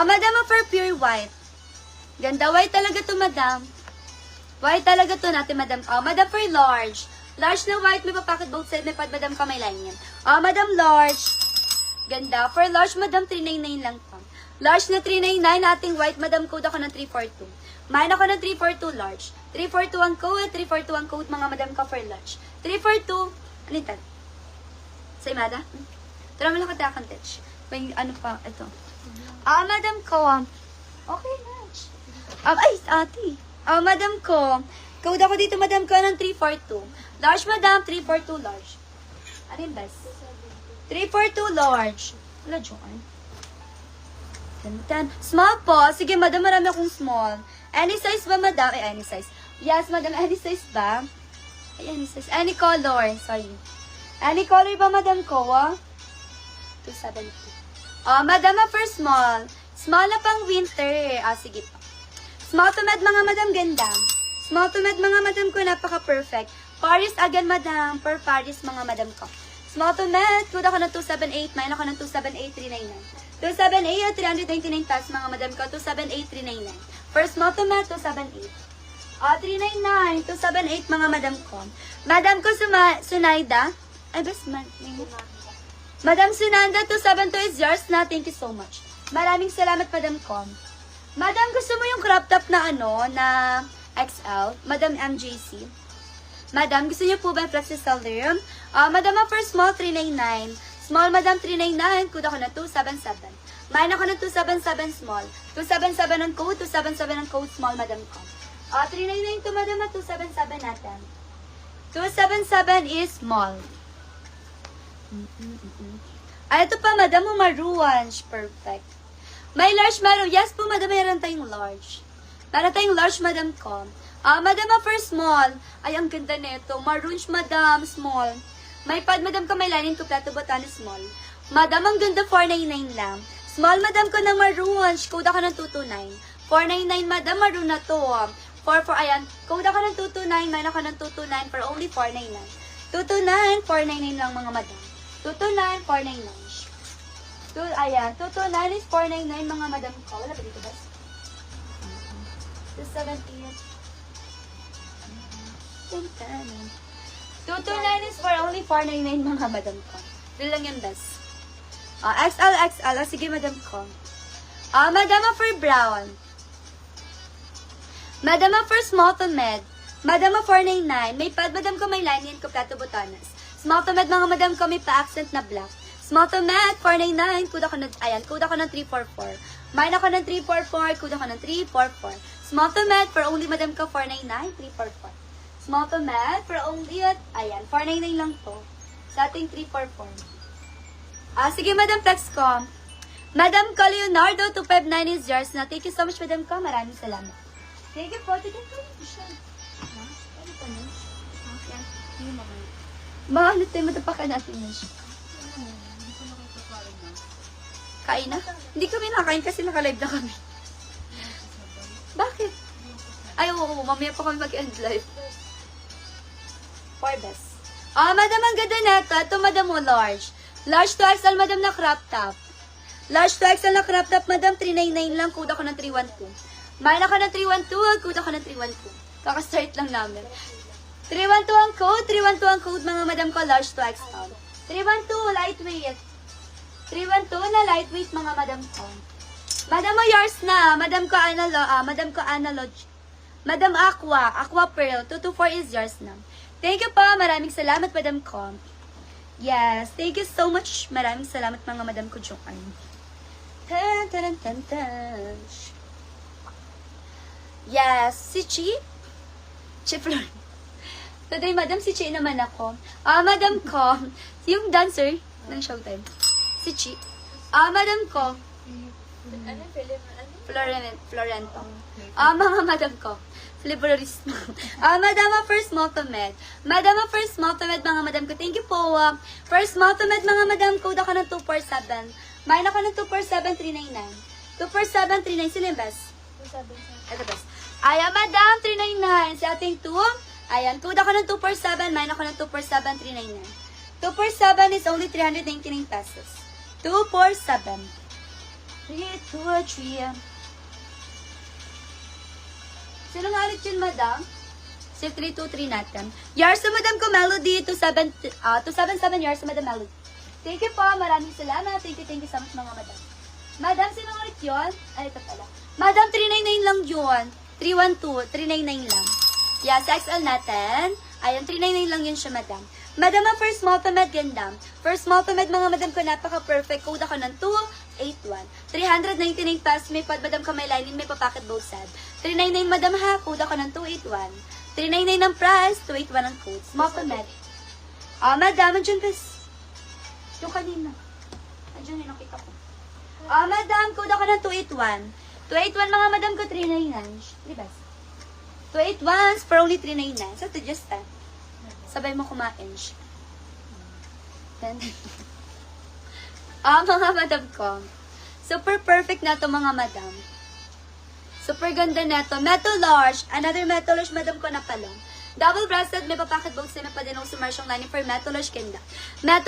Madam, for pure white. Ganda, white talaga to, madam. White talaga to natin, madam. Madam, for large. Large na white, may papacket both side, may pad, madam, kamay line yan. Madam, large. Ganda. For large, madam, 399 lang to. Large na 399, ating white, madam, code ako ng 342. Mine ako ng 342 large. 342 ang code, 342 ang code, mga madam ka for large. 342, ano yun? Sa imada? Tara mo lang katakan, touch. May ano pa, ito. Madam ko, okay, large. Ay, ate. Madam ko, code ako dito, madam ko, ng 342. Large, madam, 342 large. Ano yung best? 342 large. Wala, Joanne. Small po. Sige, madam, marami akong small. Any size ba, madam? Any size. Yes, madam, any size ba? Any size. Any color. Sorry. Any color ba, madam ko? 270. Madam, for small. Small na pang winter. Sige po. Small to med, mga madam, ganda. Small to med, mga madam ko, napaka-perfect. Paris, again, madam. Per Paris, mga madam ko. Small to med, kuda ko ng 278. Mine ako ng 278,399. 278, 399 tas, mga madam ko. 278,399. For small to med, 278. 399, 278, mga madam ko. Madam ko, Sunaida. Ay, best man. Madam Sunanda, 272 is yours na. Thank you so much. Maraming salamat, madam ko. Madam, gusto mo yung crop top na na XL? Madam MJC. Madam, gusto niyo po ba yung flexi seller? Madam, for small, 399. Small, madam, 399. Kuda ko na 277. Mine ako na 277 small. 277 ang code, 277 ang code small, madam ko. 399 to, madam, 277 natin. 277 is small. Ito pa, madam, maroon. Perfect. May large, madam. Yes po, madam, mayroon tayong large. Para tayong large, madam ko. Madam, for small. Ay, ang ganda nito. Maroon, madam, small. May pad, madam ko, may lining ko, plato, botano, small. Madam, ang ganda, 499 lang. Small, madam ko, ng maroon. Code ako ng 229. 499, madam, maroon na to. 44, ayan. Code ako ng 229, mine ako ng 229 for only 499. 229, 499 lang, mga madam. 229, 499. Ayan, 229 is 499, mga madam ko. Wala ba dito, bas? 278. 229 is for only 499, mga madam ko. Doon lang yung best. XL, XL. Sige, madam ko. Madam, for brown. Madam, for small to med. Madam, 499. May pad, madam ko, may line yan ko, plato, botanas. Small to med, mga madam ko, may pa-accent na black. Small to med, 499. Kuda ko na, ayan, kuda ko ng 344. Mine ako ng 344, kuda ko ng 344. Small to med, for only, madam ko, 499, 344. Small to med, for only at, ayan, 499 lang to. Sa ating 344. Sige, madam, flex ko. Madam ko, Leonardo, 259 is yours na. Thank you so much, madam ko. Maraming salamat. Thank you po. Tignan ko yung siya. Ano pa na? Yan. Hindi mo ba? Ano tayo, matapakan natin na siya. Hindi ko nakikikain na. Kain na? Hindi kami nakain kasi naka-live na kami. Bakit? Ay, oo, mamaya pa kami mag-end live. For best. Madam, ang ganda neto. Ito, madam mo, large. Large to XL, madam, na crop top. Large to XL na crop top, madam, 399 lang. Code ako ng 312. Mine ako ng 312. Code ako ng 312. Kakastart lang namin. 312 ang code. 312 ang code, mga madam ko, large to XL. 312, lightweight. 312 na lightweight, mga madam ko. Madam mo, yours na. Madam ko, analog. Madam Aqua. Aqua Pearl. 224 is yours na. Thank you po. Maraming salamat, madam ko. Yes. Thank you so much. Maraming salamat, mga madam ko, Joanne. Tan, tan, tan, tan. Yes. Si Chi? Chi Flor. Today, madam, si Chi naman ako. Madam ko. Yung dancer ng Showtime. Si Chi. Madam ko. Florento. Mga madam ko. Liberalismo. Madama, first multimed. Madama, first multimed, mga madam ko. Thank you po. First multimed, mga madam ko. Ako ng 247. Mine ako ng 247,399. 247,399. Sino yung best? 247. Ito best. Ayan, madam, 399. Si ating 2. Ayan, kuda ko ng 247. Mine ako ng 247,399. 247 is only 399 pesos. 247. 3, 2, 3. Sino nga ulit yun, madam? Si 323 natin. Yours sa madam ko, Melody. 277 yours sa madam Melody. Thank you po. Maraming salamat. Thank you so much, mga madam. Madam, sino nga ulit yun? Ay, ito pala. Madam, 399 lang yun. 312, 399 lang. Yeah, sa XL natin. Ayun, 399 lang yun siya, madam. Madam, ang first small pamad, ganda. First small pamad, mga madam ko, napaka-perfect. Code ako ng 281. 399 pesos. May pod, madam ko, may lining, may papacket both side. 399, madam ha. Code ako ng 281. 399 ang price, 281 ang code. Small pamad. Madam, andyan kas. Yung kanina. Andyan yung nakita ko. Madam, code ako ng 281. 281, mga madam ko, 399. Diba? 281 for only 399. So, to just that. Sabay mo kumain siya. Then, mga madam ko. Super perfect na to mga madam. Super ganda na to. Metal large. Another metal large, madam ko na palong. Double breasted, may papakit box na pa din ang sumarsyong lining for metal large ganda. Metal